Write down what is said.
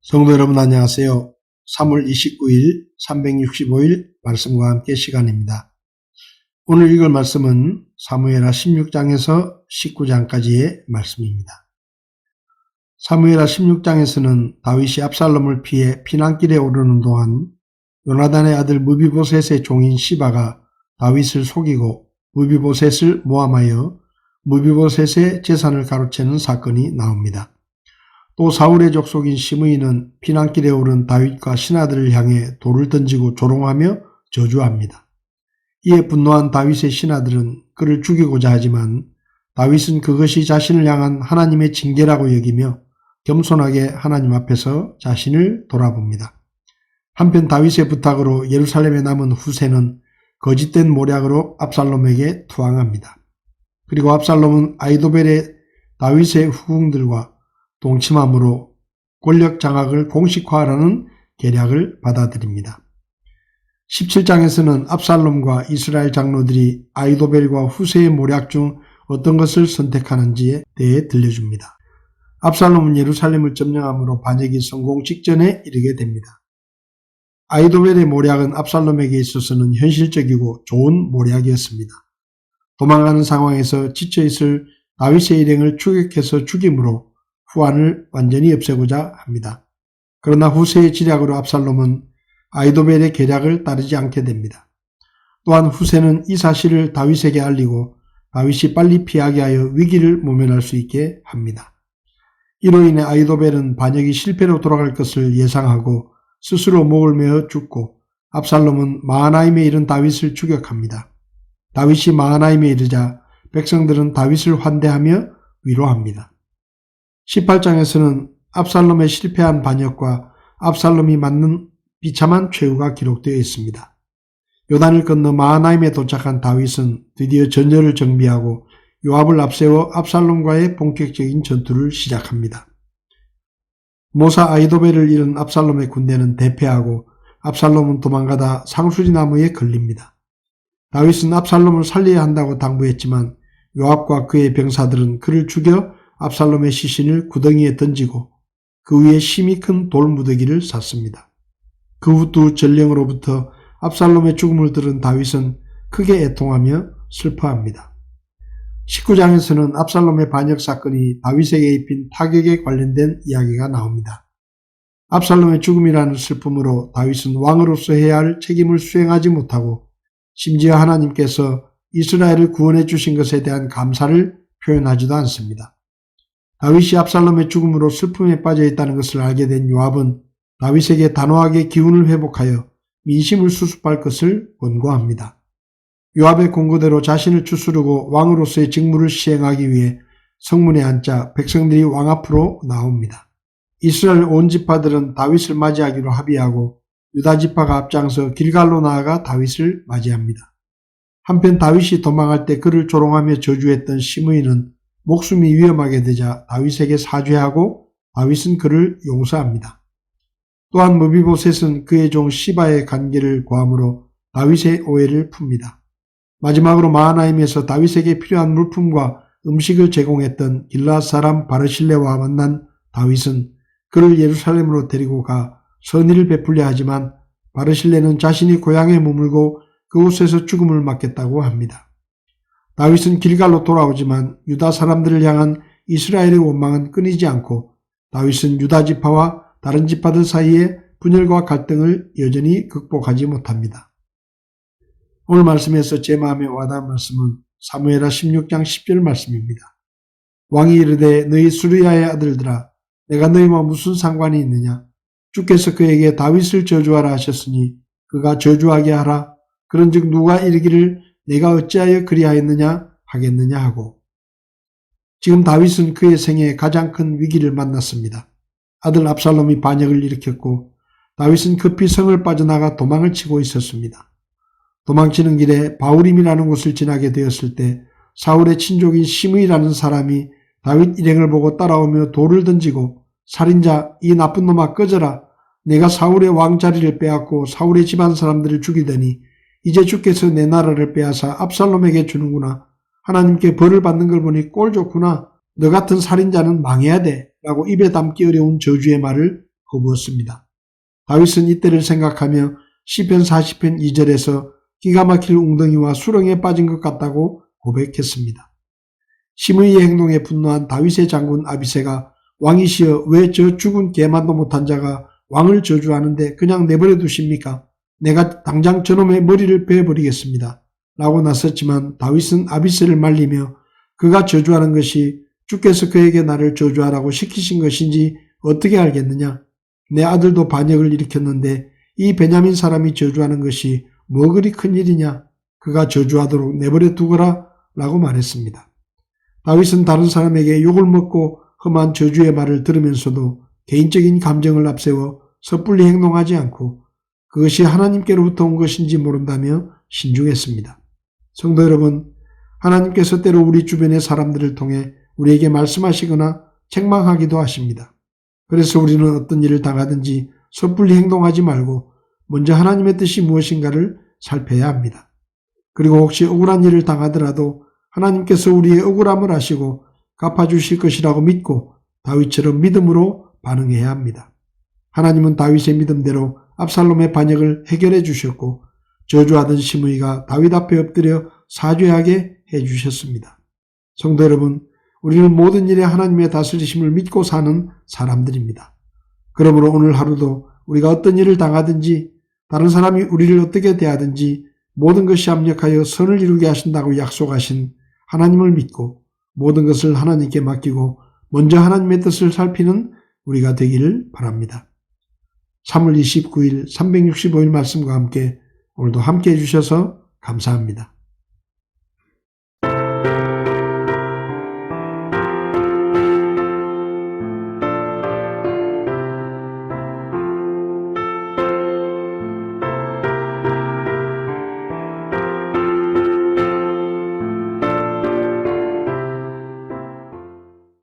성도 여러분 안녕하세요. 3월 29일 365일 말씀과 함께 시간입니다. 오늘 읽을 말씀은 사무엘하 16장에서 19장까지의 말씀입니다. 사무엘하 16장에서는 다윗이 압살롬을 피해 피난길에 오르는 동안 요나단의 아들 무비보셋의 종인 시바가 다윗을 속이고 무비보셋을 모함하여 무비보셋의 재산을 가로채는 사건이 나옵니다. 또 사울의 족속인 시므이는 피난길에 오른 다윗과 신하들을 향해 돌을 던지고 조롱하며 저주합니다. 이에 분노한 다윗의 신하들은 그를 죽이고자 하지만 다윗은 그것이 자신을 향한 하나님의 징계라고 여기며 겸손하게 하나님 앞에서 자신을 돌아봅니다. 한편 다윗의 부탁으로 예루살렘에 남은 후세는 거짓된 모략으로 압살롬에게 투항합니다. 그리고 압살롬은 아히도벨의 다윗의 후궁들과 동침함으로 권력 장악을 공식화하라는 계략을 받아들입니다. 17장에서는 압살롬과 이스라엘 장로들이 아히도벨과 후세의 모략 중 어떤 것을 선택하는지에 대해 들려줍니다. 압살롬은 예루살렘을 점령함으로 반역이 성공 직전에 이르게 됩니다. 아히도벨의 모략은 압살롬에게 있어서는 현실적이고 좋은 모략이었습니다. 도망가는 상황에서 지쳐있을 다윗의 일행을 추격해서 죽임으로 후환을 완전히 없애고자 합니다. 그러나 후세의 지략으로 압살롬은 아히도벨의 계략을 따르지 않게 됩니다. 또한 후세는 이 사실을 다윗에게 알리고 다윗이 빨리 피하게 하여 위기를 모면할 수 있게 합니다. 이로 인해 아히도벨은 반역이 실패로 돌아갈 것을 예상하고 스스로 목을 메어 죽고 압살롬은 마하나임에 이른 다윗을 추격합니다. 다윗이 마하나임에 이르자 백성들은 다윗을 환대하며 위로합니다. 18장에서는 압살롬의 실패한 반역과 압살롬이 맞는 비참한 최후가 기록되어 있습니다. 요단을 건너 마하나임에 도착한 다윗은 드디어 전열을 정비하고 요압을 앞세워 압살롬과의 본격적인 전투를 시작합니다. 모사 아히도벨을 잃은 압살롬의 군대는 대패하고 압살롬은 도망가다 상수리나무에 걸립니다. 다윗은 압살롬을 살려야 한다고 당부했지만 요압과 그의 병사들은 그를 죽여 압살롬의 시신을 구덩이에 던지고 그 위에 심이 큰 돌무더기를 쌌습니다. 그 후 두 전령으로부터 압살롬의 죽음을 들은 다윗은 크게 애통하며 슬퍼합니다. 19장에서는 압살롬의 반역 사건이 다윗에게 입힌 타격에 관련된 이야기가 나옵니다. 압살롬의 죽음이라는 슬픔으로 다윗은 왕으로서 해야 할 책임을 수행하지 못하고 심지어 하나님께서 이스라엘을 구원해 주신 것에 대한 감사를 표현하지도 않습니다. 다윗이 압살롬의 죽음으로 슬픔에 빠져 있다는 것을 알게 된 요압은 다윗에게 단호하게 기운을 회복하여 민심을 수습할 것을 권고합니다. 요압의 권고대로 자신을 추스르고 왕으로서의 직무를 시행하기 위해 성문에 앉자 백성들이 왕 앞으로 나옵니다. 이스라엘 온 지파들은 다윗을 맞이하기로 합의하고 유다 지파가 앞장서 길갈로 나아가 다윗을 맞이합니다. 한편 다윗이 도망할 때 그를 조롱하며 저주했던 시므이는 목숨이 위험하게 되자 다윗에게 사죄하고 다윗은 그를 용서합니다. 또한 무비보셋은 그의 종 시바의 관계를 고함으로 다윗의 오해를 풉니다. 마지막으로 마하나임에서 다윗에게 필요한 물품과 음식을 제공했던 길르앗 사람 바르실레와 만난 다윗은 그를 예루살렘으로 데리고 가 선의를 베풀려 하지만 바르실레는 자신이 고향에 머물고 그곳에서 죽음을 맞겠다고 합니다. 다윗은 길갈로 돌아오지만 유다 사람들을 향한 이스라엘의 원망은 끊이지 않고 다윗은 유다 지파와 다른 지파들 사이에 분열과 갈등을 여전히 극복하지 못합니다. 오늘 말씀에서 제 마음에 와닿은 말씀은 사무엘하 16장 10절 말씀입니다. 왕이 이르되 너희 수르야의 아들들아 내가 너희와 무슨 상관이 있느냐. 주께서 그에게 다윗을 저주하라 하셨으니 그가 저주하게 하라. 그런즉 누가 이르기를 내가 어찌하여 그리하였느냐 하겠느냐 하고. 지금 다윗은 그의 생애에 가장 큰 위기를 만났습니다. 아들 압살롬이 반역을 일으켰고 다윗은 급히 성을 빠져나가 도망을 치고 있었습니다. 도망치는 길에 바후림이라는 곳을 지나게 되었을 때 사울의 친족인 시므이라는 사람이 다윗 일행을 보고 따라오며 돌을 던지고 살인자 이 나쁜 놈아 꺼져라. 내가 사울의 왕자리를 빼앗고 사울의 집안 사람들을 죽이더니 이제 주께서 내 나라를 빼앗아 압살롬에게 주는구나. 하나님께 벌을 받는 걸 보니 꼴 좋구나. 너 같은 살인자는 망해야 돼. 라고 입에 담기 어려운 저주의 말을 허부었습니다. 다윗은 이때를 생각하며 시편 40편 2절에서 기가 막힐 웅덩이와 수렁에 빠진 것 같다고 고백했습니다. 시므이의 행동에 분노한 다윗의 장군 아비새가 왕이시여 왜 저 죽은 개만도 못한 자가 왕을 저주하는데 그냥 내버려 두십니까? 내가 당장 저놈의 머리를 베어버리겠습니다. 라고 나섰지만 다윗은 아비새를 말리며 그가 저주하는 것이 주께서 그에게 나를 저주하라고 시키신 것인지 어떻게 알겠느냐? 내 아들도 반역을 일으켰는데 이 베냐민 사람이 저주하는 것이 뭐 그리 큰 일이냐? 그가 저주하도록 내버려 두거라 라고 말했습니다. 다윗은 다른 사람에게 욕을 먹고 험한 저주의 말을 들으면서도 개인적인 감정을 앞세워 섣불리 행동하지 않고 그것이 하나님께로부터 온 것인지 모른다며 신중했습니다. 성도 여러분, 하나님께서 때로 우리 주변의 사람들을 통해 우리에게 말씀하시거나 책망하기도 하십니다. 그래서 우리는 어떤 일을 당하든지 섣불리 행동하지 말고 먼저 하나님의 뜻이 무엇인가를 살펴야 합니다. 그리고 혹시 억울한 일을 당하더라도 하나님께서 우리의 억울함을 아시고 갚아주실 것이라고 믿고 다윗처럼 믿음으로 반응해야 합니다. 하나님은 다윗의 믿음대로 압살롬의 반역을 해결해 주셨고 저주하던 시므이가 다윗 앞에 엎드려 사죄하게 해주셨습니다. 성도 여러분, 우리는 모든 일에 하나님의 다스리심을 믿고 사는 사람들입니다. 그러므로 오늘 하루도 우리가 어떤 일을 당하든지 다른 사람이 우리를 어떻게 대하든지 모든 것이 합력하여 선을 이루게 하신다고 약속하신 하나님을 믿고 모든 것을 하나님께 맡기고 먼저 하나님의 뜻을 살피는 우리가 되기를 바랍니다. 3월 29일 365일 말씀과 함께 오늘도 함께 해주셔서 감사합니다.